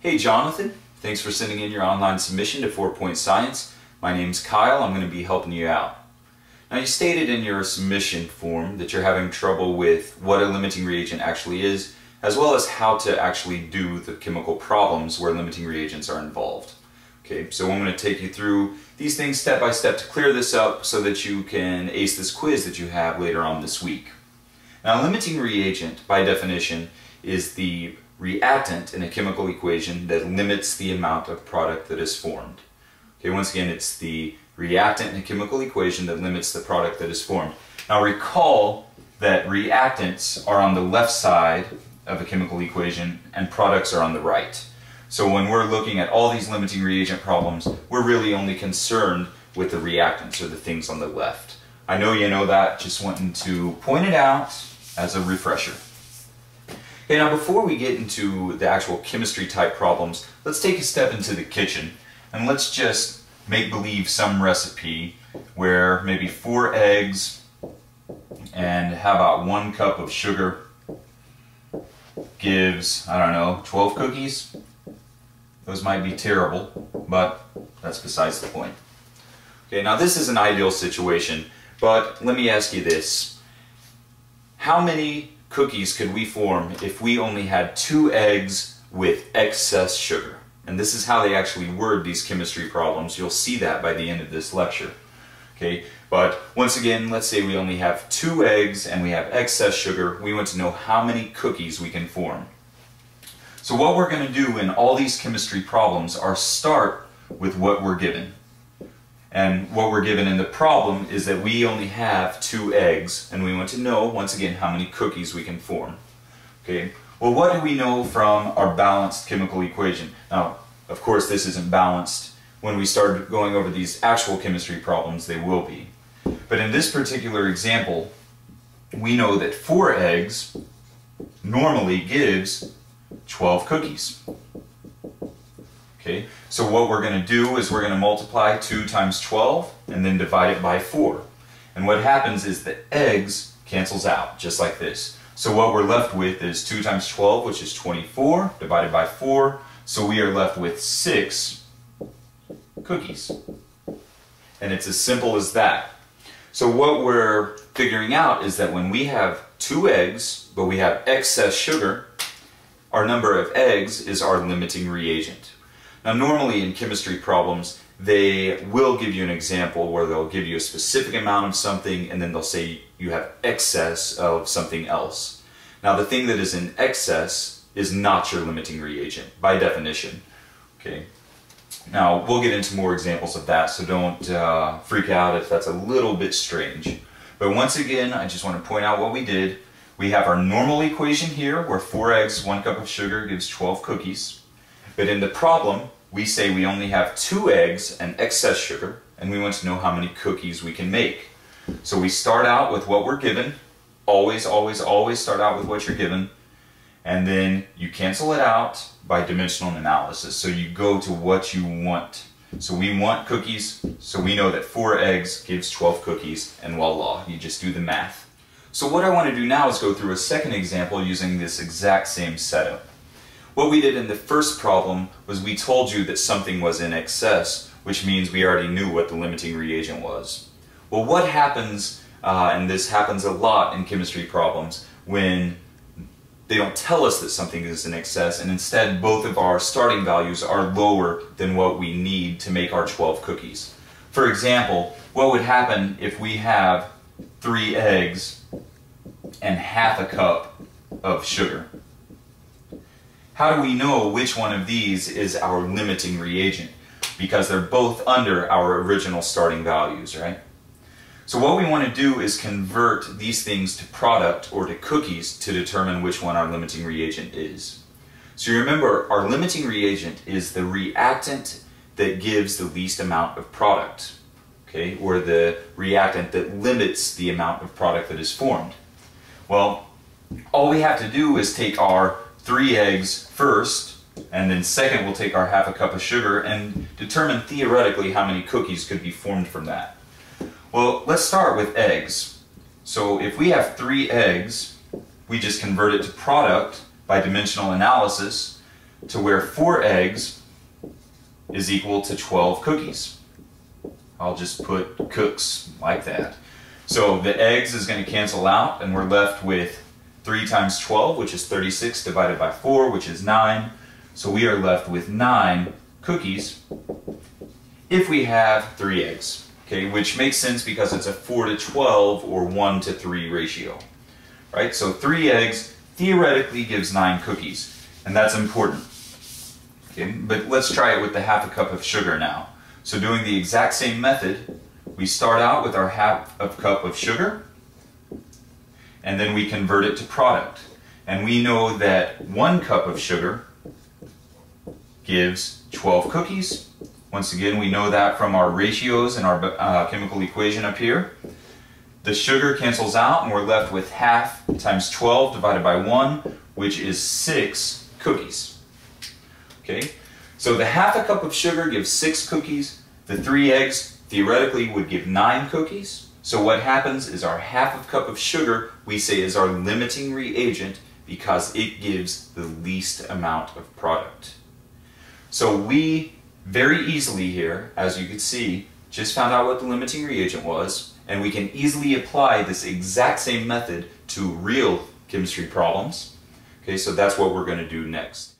Hey Jonathan, thanks for sending in your online submission to 4-Point Science. My name's Kyle, I'm going to be helping you out. Now you stated in your submission form that you're having trouble with what a limiting reagent actually is, as well as how to actually do the chemical problems where limiting reagents are involved. Okay, so I'm going to take you through these things step by step to clear this up so that you can ace this quiz that you have later on this week. Now a limiting reagent, by definition, is the reactant in a chemical equation that limits the amount of product that is formed. Okay, once again, it's the reactant in a chemical equation that limits the product that is formed. Now recall that reactants are on the left side of a chemical equation and products are on the right. So when we're looking at all these limiting reagent problems, we're really only concerned with the reactants, or the things on the left. I know you know that, just wanting to point it out as a refresher. Okay, now before we get into the actual chemistry type problems, let's take a step into the kitchen and let's just make believe some recipe where maybe 4 eggs and how about 1 cup of sugar gives, I don't know, 12 cookies? Those might be terrible, but that's besides the point. Okay, now this is an ideal situation, but let me ask you this. How many cookies could we form if we only had 2 eggs with excess sugar? And this is how they actually word these chemistry problems. You'll see that by the end of this lecture. Okay, but once again, let's say we only have 2 eggs and we have excess sugar. We want to know how many cookies we can form. So what we're going to do in all these chemistry problems are start with what we're given. And what we're given in the problem is that we only have 2 eggs, and we want to know, once again, how many cookies we can form. Okay. Well, what do we know from our balanced chemical equation? Now, of course, this isn't balanced. When we start going over these actual chemistry problems, they will be. But in this particular example, we know that 4 eggs normally gives 12 cookies. Okay, so what we're going to do is we're going to multiply 2 times 12 and then divide it by 4. And what happens is the eggs cancels out, just like this. So what we're left with is 2 times 12, which is 24, divided by 4. So we are left with 6 cookies. And it's as simple as that. So what we're figuring out is that when we have 2 eggs, but we have excess sugar, our number of eggs is our limiting reagent. Now normally in chemistry problems, they will give you an example where they'll give you a specific amount of something and then they'll say you have excess of something else. Now the thing that is in excess is not your limiting reagent, by definition. Okay. Now we'll get into more examples of that, so don't freak out if that's a little bit strange. But once again, I just want to point out what we did. We have our normal equation here where 4 eggs, 1 cup of sugar gives 12 cookies. But in the problem, we say we only have 2 eggs and excess sugar, and we want to know how many cookies we can make. So we start out with what we're given. Always, always, always start out with what you're given. And then you cancel it out by dimensional analysis. So you go to what you want. So we want cookies, so we know that 4 eggs gives 12 cookies, and voila, you just do the math. So what I want to do now is go through a second example using this exact same setup. What we did in the first problem was we told you that something was in excess, which means we already knew what the limiting reagent was. Well, what happens, and this happens a lot in chemistry problems, when they don't tell us that something is in excess, and instead both of our starting values are lower than what we need to make our 12 cookies. For example, what would happen if we have 3 eggs and half a cup of sugar? How do we know which one of these is our limiting reagent? Because they're both under our original starting values, right? So what we want to do is convert these things to product or to cookies to determine which one our limiting reagent is. So you remember, our limiting reagent is the reactant that gives the least amount of product, okay? Or the reactant that limits the amount of product that is formed. Well, all we have to do is take our 3 eggs first, and then second we'll take our half a cup of sugar and determine theoretically how many cookies could be formed from that. Well, let's start with eggs. So if we have 3 eggs, we just convert it to product by dimensional analysis. to where 4 eggs is equal to 12 cookies. I'll just put cooks like that. So the eggs is going to cancel out, and we're left with 3 times 12, which is 36, divided by 4, which is 9. So we are left with 9 cookies if we have 3 eggs. Okay, which makes sense because it's a 4 to 12 or 1 to 3 ratio. Right? So 3 eggs theoretically gives 9 cookies, and that's important. Okay, but let's try it with the half a cup of sugar now. So doing the exact same method, we start out with our half a cup of sugar, and then we convert it to product. And we know that 1 cup of sugar gives 12 cookies. Once again, we know that from our ratios in our chemical equation up here. The sugar cancels out, and we're left with half times 12 divided by 1, which is 6 cookies. Okay, so the half a cup of sugar gives 6 cookies. The 3 eggs theoretically would give 9 cookies. So what happens is our half a cup of sugar we say is our limiting reagent because it gives the least amount of product. So we very easily here, as you can see, just found out what the limiting reagent was, and we can easily apply this exact same method to real chemistry problems. Okay, so that's what we're going to do next.